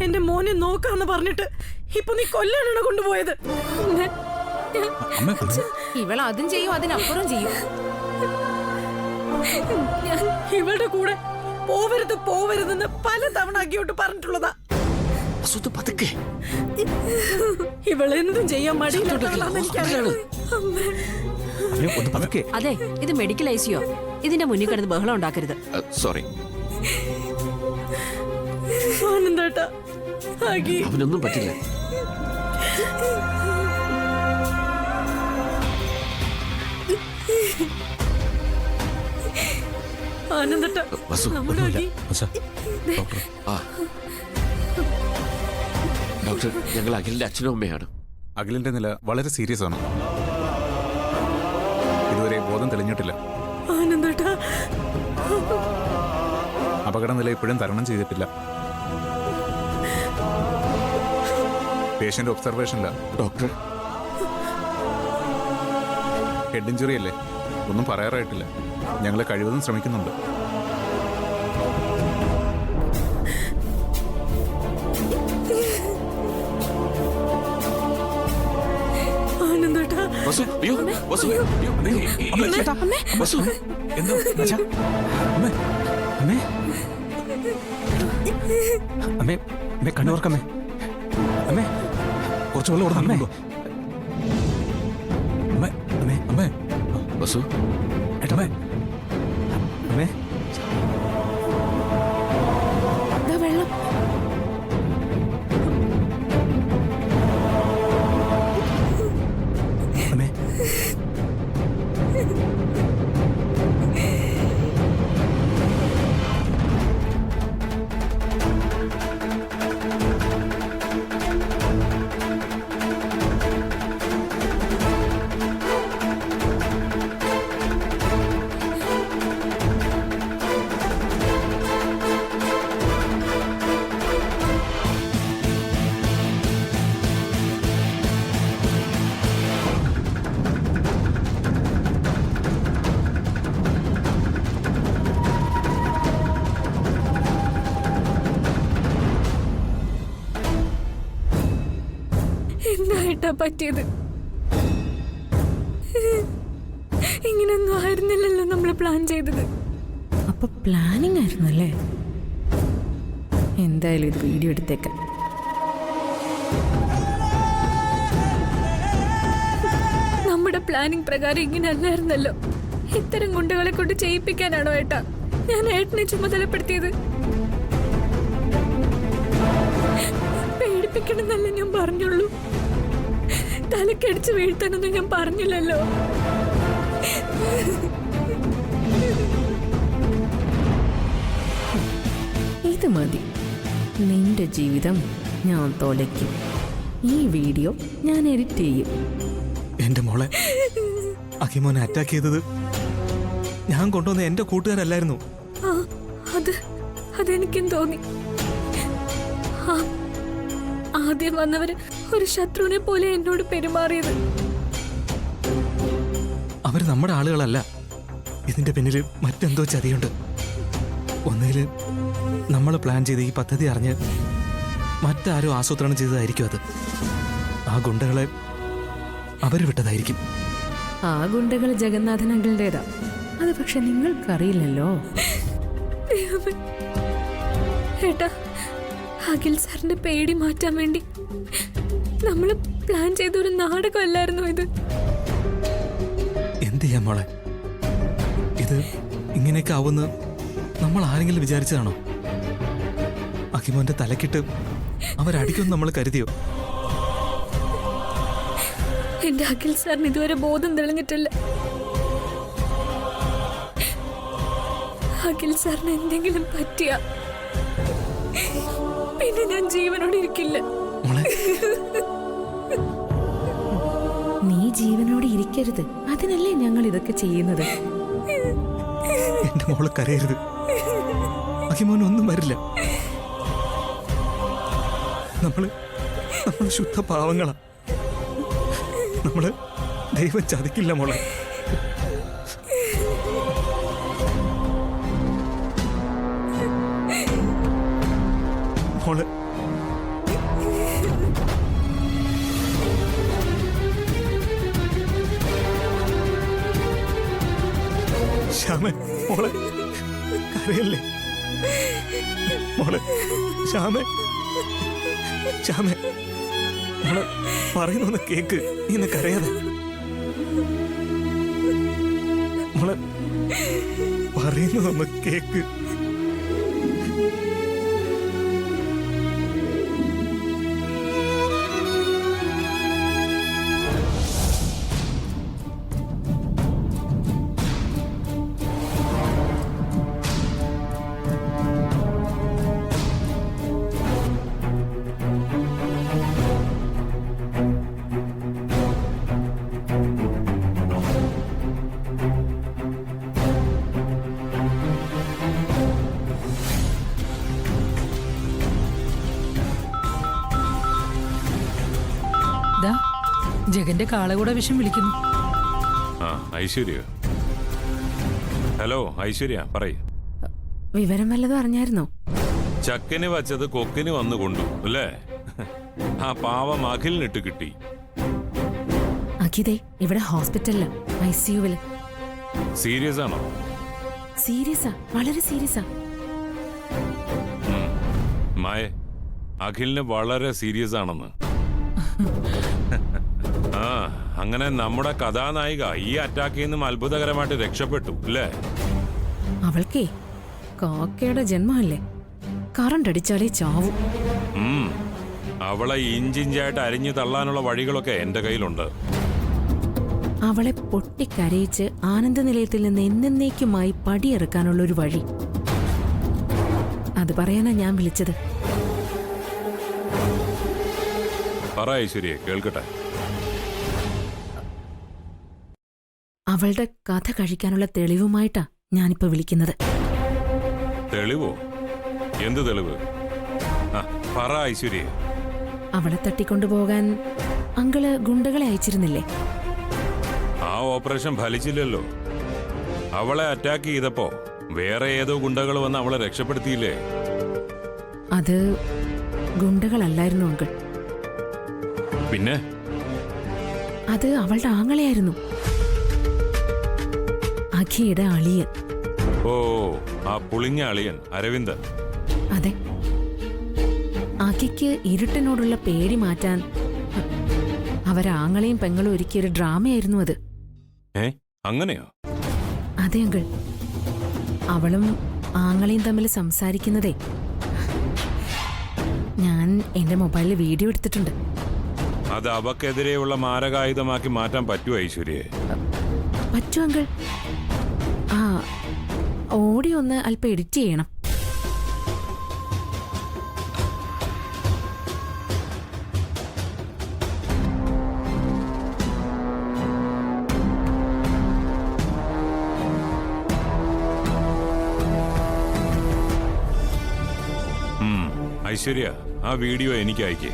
എന്റെ മോനെ നോക്കാന്ന് പറഞ്ഞിട്ട് ഇപ്പൊ നീ കൊല്ലാനാണ് കൊണ്ടുപോയത്. ഇവൾ അതും ചെയ്യും, അതിനപ്പുറം ചെയ്യും. ഇവളുടെ കൂടെ പോവരുത് പോവരുതെന്ന് പല തവണ അഗ്യോട്ട് പറഞ്ഞിട്ടുള്ളതാ. ഇവളെന്തും ചെയ്യാൻ മടിയില്ലാത്തവളാണെന്ന് എനിക്കറിയാം. അതെ, ഇത് മെഡിക്കൽ ഐസിയോ. ഇതിന്റെ മുന്നിൽ കിടന്ന് ബഹളം ഉണ്ടാക്കരുത്. സോറി. ആനന്ദേട്ടാ, അവനൊന്നും പറ്റില്ല. ആനന്ദേട്ടാ, ഡോക്ടർ, ഞങ്ങൾ അഖിലിന്റെ അച്ഛനും അമ്മയാണ്. അഖിലിന്റെ നില വളരെ സീരിയസ് ആണ്. ഇതുവരെ ബോധം തെളിഞ്ഞിട്ടില്ല. ആനന്ദേട്ടാ, അപകട നില ഇപ്പോഴും തരണം ചെയ്തിട്ടില്ല. പേഷ്യന്റ് ഒബ്സർവേഷനില്ല. ഡോക്ടർ, ഹെഡ് ഇഞ്ചുറി അല്ലേ, ഒന്നും പറയാറായിട്ടില്ല. ഞങ്ങൾ കഴിവതും ശ്രമിക്കുന്നുണ്ട്. ആനന്ദേട്ടാ, കണ്ണുവർക്കമ്മേ, അമ്മേ കുറച്ച് വെള്ളം കൊടുത്തോ. അമ്മേ അമ്മേ അമ്മേ അമ്മേ വസു, ഏട്ടമ്മേ അമ്മേ വെള്ളം. അമ്മേ എന്തായിട്ടാ പറ്റിയത്? ഇങ്ങനൊന്നും ആയിരുന്നില്ലല്ലോ നമ്മൾ പ്ലാൻ ചെയ്തത്. അപ്പൊ പ്ലാനിങ് ആയിരുന്നല്ലേ? എന്തായാലും ഇത് വീഡിയോ എടുത്തേക്കാം. നമ്മുടെ പ്ലാനിങ് പ്രകാരം ഇങ്ങനെ അല്ലായിരുന്നല്ലോ. ഇത്തരം ഗുണ്ടകളെ കൊണ്ട് ചെയ്യിപ്പിക്കാനാണോ ഏട്ടാ ഞാൻ ഏട്ടനെ ചുമതലപ്പെടുത്തിയത്? പേടിപ്പിക്കണമെന്നല്ല ഞാൻ പറഞ്ഞുള്ളൂ. തലക്കടിച്ച് വീഴ്ത്താനൊന്നും ഞാൻ പറഞ്ഞില്ലല്ലോ. ഇത് മതി. നിന്റെ ജീവിതം ഞാൻ തോലയ്ക്കും. ഈ വീഡിയോ ഞാൻ എഡിറ്റ് ചെയ്യും. എന്റെ മോളെ അഖിമോനെ അറ്റാക്ക് ചെയ്തത് ഞാൻ കൊണ്ടുവന്ന എന്റെ കൂട്ടുകാരല്ലായിരുന്നു. അതെനിക്കും തോന്നി. ആദ്യം വന്നവര് ഒരു ശത്രുവിനെ പോലെ എന്നോട് പെരുമാറിയത്. അവര് നമ്മുടെ ആളുകളല്ല. ഇതിന്റെ പിന്നിൽ മറ്റെന്തോ ചതിയുണ്ട്. ഒന്നുകിൽ നമ്മൾ പ്ലാൻ ചെയ്ത ഈ പദ്ധതി അറിഞ്ഞ് മറ്റാരോ ആസൂത്രണം ചെയ്തതായിരിക്കും അത്. ആ ഗുണ്ടകളെ അവര് വിട്ടതായിരിക്കും. ആ ഗുണ്ടകൾ ജഗന്നാഥൻ അങ്കിളുടേതാ. അത് പക്ഷെ നിങ്ങൾക്കറിയില്ലല്ലോ. ഏട്ടാ, അഖിൽ സാറിന്റെ പേടി മാറ്റാൻ വേണ്ടി നമ്മൾ പ്ലാൻ ചെയ്ത ഒരു നാടകമല്ലായിരുന്നു ഇത്. എന്ത് ചെയ്യാൻ മോളെ, ഇത് ഇങ്ങനെയൊക്കെ ആവുമെന്ന് നമ്മൾ ആരെങ്കിലും വിചാരിച്ചതാണോ? അഖിമോന്റെ തലക്കിട്ട് അവരടിക്കുമെന്ന് നമ്മൾ കരുതിയോ? എന്റെ അഖിൽ സാറിന് ഇതുവരെ ബോധം തെളിഞ്ഞിട്ടില്ല. അഖിൽ സാറിന് എന്തെങ്കിലും പറ്റിയ പിന്നെ ഞാൻ ജീവനോടെ ഇരിക്കില്ല. നീ ജീവനോടെ ഇരിക്കരുത്. അതിനല്ലേ ഞങ്ങൾ ഇതൊക്കെ ചെയ്യുന്നത്. എന്റെ മോള് കരയരുത്. അഖിമോൻ ഒന്നും വരില്ല. നമ്മള് ശുദ്ധ പാവങ്ങളാ. നമ്മള് ദൈവം ചതിക്കില്ല മോളെ. മോള് ശ്യാമേ മോളെ കരയല്ലേ മോളെ ശ്യാമേ ശ്യാമേ മോളെ പറയുന്നൊന്ന് കേക്ക് ഇന്ന് കരയാതെ മോളെ പറയുന്നതൊന്ന് കേക്ക് ദാ, ജഗന്റെ കാളകൂട വിഷം വിളിക്കുന്നു. ആ ഐശ്വര്യ. ഹലോ ഐശ്വര്യ, പറയ്. വിവരം വല്ലതും അറിഞ്ഞായിരുന്നോ? ചക്കന് വച്ചത് കൊക്കിന് വന്നു കൊണ്ടു അല്ലേ? ആ പാവം അഖിലിനിട്ട് കിട്ടി. അഖിതേ ഇവിടെ ഹോസ്പിറ്റലില് ICUവില്. സീരിയസ് ആണോ? സീരിയസാ, വളരെ സീരിയസാ. മായ, അഖിലിന് വളരെ സീരിയസ് ആണെന്ന്. ആ അങ്ങനെ നമ്മുടെ കഥാനായിക ഈ അറ്റാക്കിൽ നിന്നും അത്ഭുതകരമായിട്ട് രക്ഷപ്പെട്ടു അല്ലേ? അവൾക്കേ കാക്കയുടെ ജന്മമല്ലേ, കറണ്ട് അടിച്ചാലേ ചാവും. അവളെ ഇഞ്ചിഞ്ചായിട്ട് അരിഞ്ഞു തള്ളാനുള്ള വഴികളൊക്കെ എന്റെ കയ്യിലുണ്ട്. അവളെ പൊട്ടിക്കരയിച്ച് ആനന്ദ നിലയത്തിൽ നിന്ന് എന്നേക്കുമായി പടിയിറക്കാനുള്ള ഒരു വഴി. അത് പറയാനാ ഞാൻ വിളിച്ചത്. പറ ഐശ്വര്യ, കേൾക്കട്ടെ. അവളുടെ കഥ കഴിക്കാനുള്ള തെളിവുമായിട്ടാ ഞാനിപ്പോ വിളിക്കുന്നത്. തെളിവോ? എന്ത് തെളിവ്? പറ ഐശ്വര്യ. അവളെ തട്ടിക്കൊണ്ടുപോകാൻ അങ്കിള് ഗുണ്ടകളെ അയച്ചിരുന്നില്ലേ? ആ ഓപ്പറേഷൻ ഫലിച്ചില്ലല്ലോ. അവളെ അറ്റാക്ക് ചെയ്തപ്പോ വേറെ ഏതോ ഗുണ്ടകൾ വന്ന് അവളെ രക്ഷപ്പെടുത്തിയില്ലേ? അത് ഗുണ്ടകളല്ലായിരുന്നു അങ്കിൾ. പിന്നെ? അത് അവളുടെ ആങ്ങളെയായിരുന്നു, അഖിയുടെ അളിയൻ. ഓ, ആ പുളിഞ്ഞ അളിയൻ അരവിന്ദൻ. അതെ, അഖിക്ക് ഇരുട്ടിനോടുള്ള പേടി മാറ്റാൻ അവരാങ്ങളെയും പെങ്ങളും ഒരുക്കിയൊരു ഡ്രാമയായിരുന്നു അത്. അങ്ങനെയോ? അതെ അങ്കിൾ, അവളും ആങ്ങളെയും തമ്മിൽ സംസാരിക്കുന്നതേ ഞാൻ എന്റെ മൊബൈലിൽ വീഡിയോ എടുത്തിട്ടുണ്ട്. അത് അവക്കെതിരെയുള്ള മാരകായുധമാക്കി മാറ്റാൻ പറ്റുമോ ഐശ്വര്യെ? പറ്റൂ അങ്കിൾ. ആ ഓഡിയോ ഒന്ന് അല്പം എഡിറ്റ് ചെയ്യണം. ഐശ്വര്യ, ആ വീഡിയോ എനിക്ക് അയക്കേ.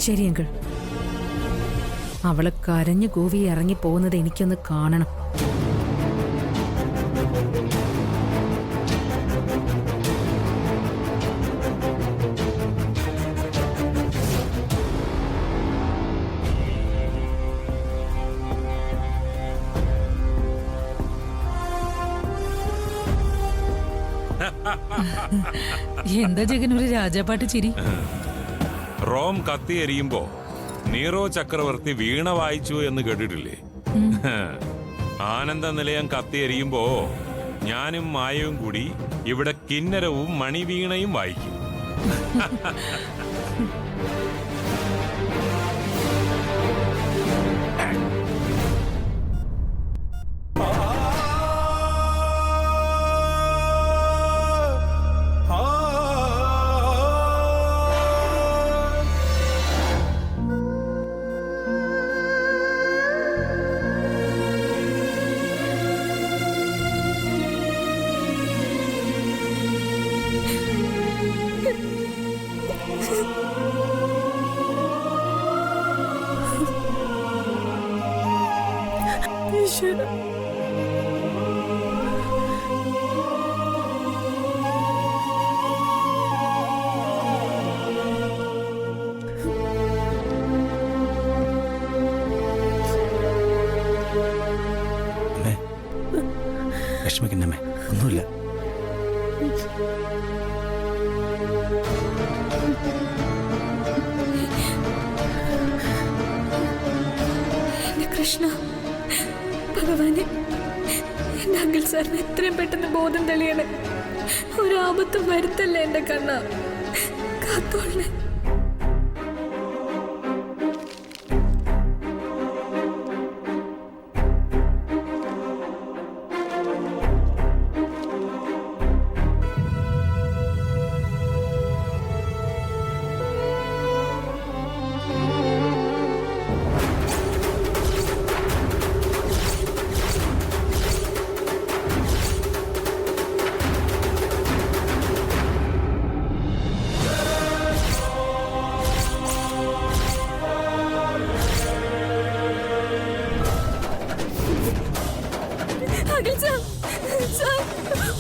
ശരി അങ്കിൾ. അവള് കരഞ്ഞു കൂവി ഇറങ്ങി പോകുന്നത് എനിക്കൊന്ന് കാണണം. എന്താ ജഗൻ ഒരു രാജാപ്പാട്ട് ചിരി? റോം കത്തി എരിയുമ്പോ നീറോ ചക്രവർത്തി വീണ വായിച്ചു എന്ന് കേട്ടിട്ടില്ലേ? ആനന്ദ നിലയം കത്തി എരിയുമ്പോ ഞാനും മായവും കൂടി ഇവിടെ കിന്നരവും മണിവീണയും വായിക്കും. എന്നമ്മേ ഒന്നുമില്ല. എന്റെ കൃഷ്ണ ഭഗവാനെ, എന്റെ അങ്കിൾ സാറിന് എത്രയും പെട്ടെന്ന് ബോധം തെളിയണേ. ഒരാപത്തും വരുത്തല്ലേ എന്റെ കണ്ണ, കാത്തോളണേ. അഖിൽ സാർ, സാർ,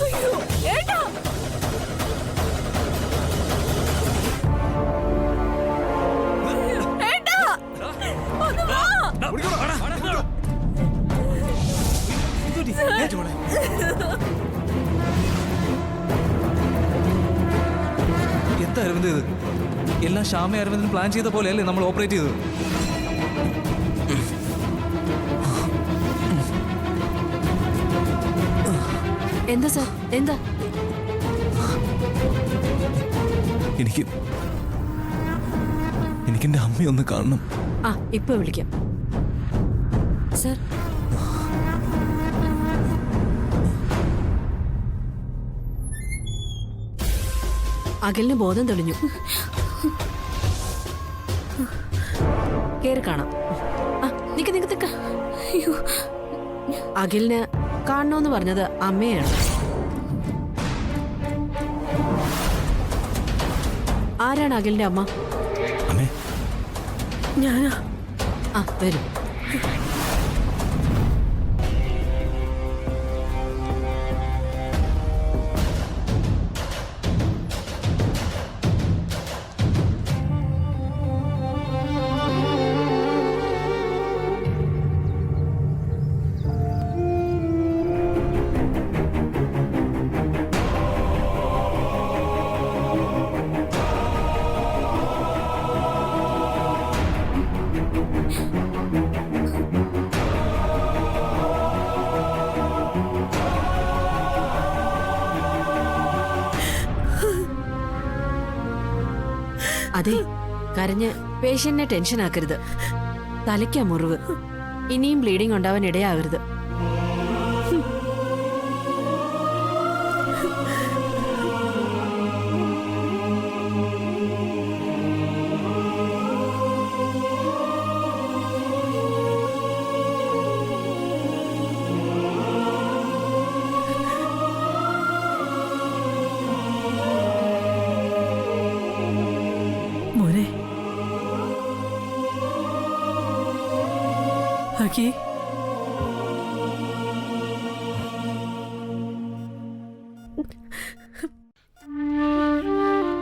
അയ്യോ, ഏട്ടാ. ഏട്ടാ, ഒന്ന് വാ. എന്താ അരവിന്ദ് ഇത്? എല്ലാം ശ്യാമ അരവിന്ദൻ പ്ലാൻ ചെയ്ത പോലെയല്ലേ നമ്മൾ ഓപ്പറേറ്റ് ചെയ്തത്? എന്താ സാർ, എന്താ? എനിക്കെന്റെ അമ്മയൊന്ന് കാണണം. ആ, ഇപ്പൊ വിളിക്കാം സാർ. അഖിലിന് ബോധം തെളിഞ്ഞു. കേറി കാണാം. ആ, നിക്ക് നിക്ക് നിക്ക. അയ്യോ, അഖിലിന് കാണണമെന്ന് പറഞ്ഞത് അമ്മയാണ്. ആരാണ് അഖിലിന്റെ അമ്മ? അമ്മേ, ഞാനാ. ആ, വരൂ. അതെ, കരഞ്ഞ് പേഷ്യന്റിനെ ടെൻഷൻ ആക്കരുത്. തലയ്ക്കാ മുറിവ്. ഇനിയും ബ്ലീഡിംഗ് ഉണ്ടാവാൻ ഇടയാകരുത്. മോനെ, അഖി,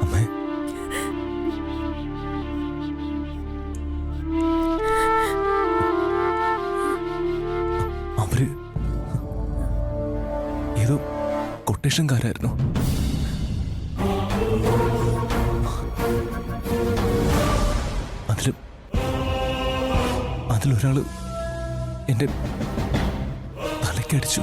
അമ്മേ, അവര് ഏതോ കൊട്ടേഷൻകാരായിരുന്നു. അതിലൊരാള് എന്റെ തലക്കടിച്ചു.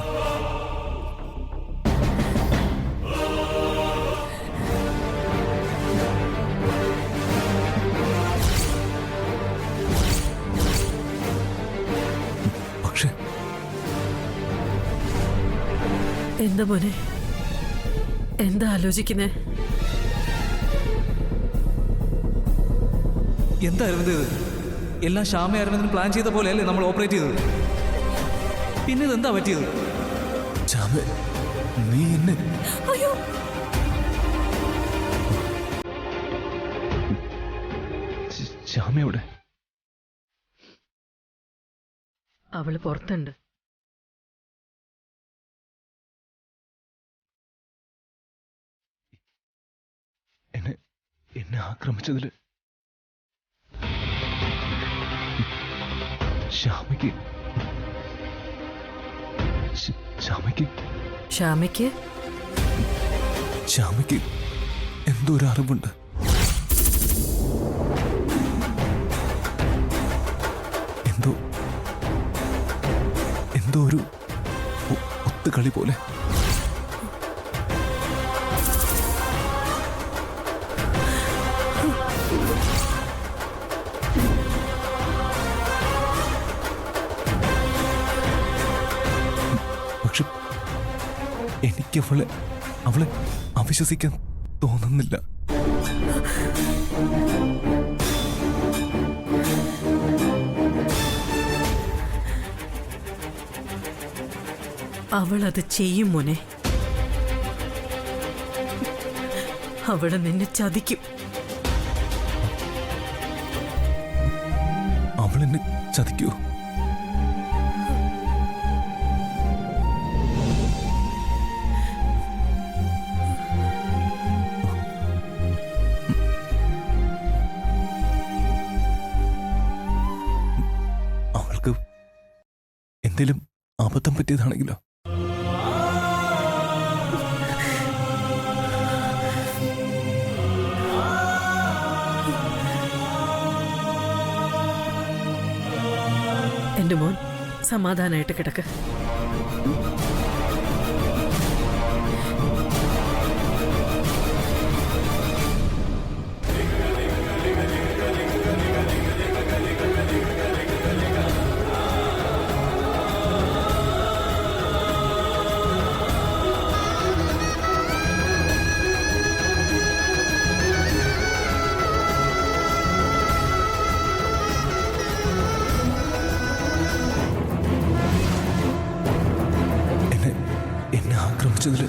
പക്ഷെ എന്താ മോനെ, എന്താ ആലോചിക്കുന്നേ? എന്താ അരവിന്ദ് ഇത്? എല്ലാം ശ്യാമ അരവിന്ദൻ പ്ലാൻ ചെയ്ത പോലെയല്ലേ നമ്മൾ ഓപ്പറേറ്റ് ചെയ്തത്? പിന്നെ ഇതെന്താ പറ്റിയത്? ശ്യാമേ, നീ എന്നെ അയ്യോ, ശ്യാമയുടെ അവള് പുറത്തുണ്ട്. എന്നെ ആക്രമിച്ചതില് ശ്യാമയ്ക്ക് ശ്യാമയ്ക്ക് ശ്യാമയ്ക്ക് എന്തോ ഒരു അറിവുണ്ട്. എന്തോ എന്തോ ഒരു ഒത്തുകളി പോലെ. പക്ഷെ എനിക്ക് അവളെ അവിശ്വസിക്കാൻ തോന്നുന്നില്ല. അവളത് ചെയ്യും മോനെ. അവള് നിന്നെ ചതിക്കും. അവളെന്നെ ചതിക്കൂ? അവൾക്ക് എന്തേലും അബദ്ധം പറ്റിയതാണെങ്കിലോ? എന്റെ മോൻ സമാധാനായിട്ട് കിടക്ക്. എന്നെ ആക്രമിച്ചതിൽ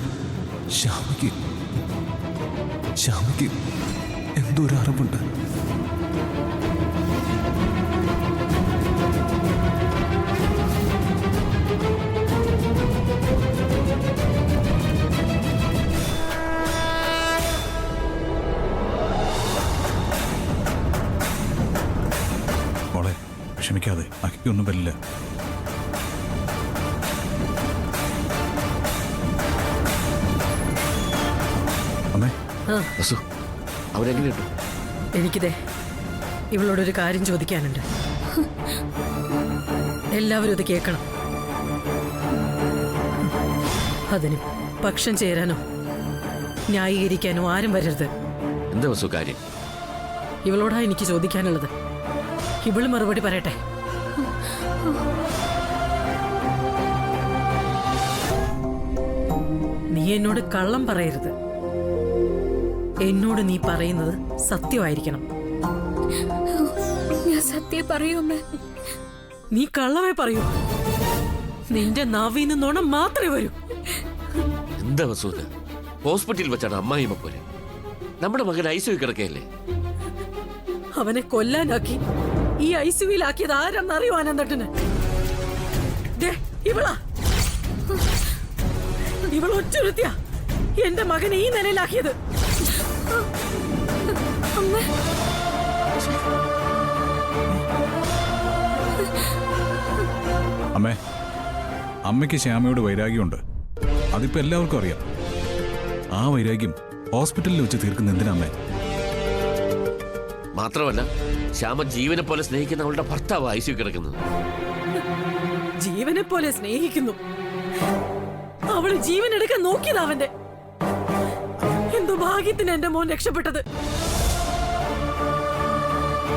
ശ്യാമയ്ക്ക് എന്തോ ഒരു അറിവുണ്ട്. മോളെ വിഷമിക്കാതെ, അക്കിക്കൊന്നും വരില്ല. അമ്മേ, വസു അവനെങ്ങനെയുണ്ട്? എനിക്കിതേ ഇവളോടൊരു കാര്യം ചോദിക്കാനുണ്ട്. എല്ലാവരും ഇത് കേൾക്കണം. അതിന് പക്ഷം ചേരാനോ ന്യായീകരിക്കാനോ ആരും വരരുത്. എന്താ വസു കാര്യം? ഇവളോടാ എനിക്ക് ചോദിക്കാനുള്ളത്. ഇവള് മറുപടി പറയട്ടെ. നീ എന്നോട് കള്ളം പറയരുത്. എന്നോട് നീ പറയുന്നത് സത്യമായിരിക്കണം. ഞാൻ സത്യം പറയൂ അമ്മ. നീ കള്ളമേ പറയൂ. നിന്റെ നാവിന്ന് നുണ മാത്രമേ വരൂ. എന്താ വസു ഇത്? ഹോസ്പിറ്റലിൽ വെച്ചാണ് അമ്മായിമ്മ പോലെ. നമ്മുടെ മകൻ ഐസിയു കിടക്കയല്ലേ? അവനെ കൊല്ലാനാക്കി ഈ ഐസിയുവിലാക്കിയത് ആരെന്നറിയോ ആനന്ദട്ടന്? ഇവളാ. ഇവൾ ഒറ്റൊരുത്തിയ എന്റെ മകനെ ഈ നിലയിലാക്കിയത്. അമ്മേ, അമ്മയ്ക്ക് ശ്യാമയോട് വൈരാഗ്യമുണ്ട്. അതിപ്പോ എല്ലാവർക്കും അറിയാം. ആ വൈരാഗ്യം ഹോസ്പിറ്റലിൽ വെച്ച് തീർക്കുന്ന എന്തിനാ അമ്മേ? മാത്രമല്ല, ശ്യാമ ജീവനെ പോലെ സ്നേഹിക്കുന്ന അവളുടെ ഭർത്താവ് ഐസിയു കിടക്കുന്നത്. ജീവനെ പോലെ സ്നേഹിക്കുന്നു. അവള് ജീവൻ എടുക്കാൻ നോക്കിയതാ അവന്റെ. എന്തോ ഭാഗ്യത്തിന് എന്റെ മോൻ രക്ഷപ്പെട്ടത്.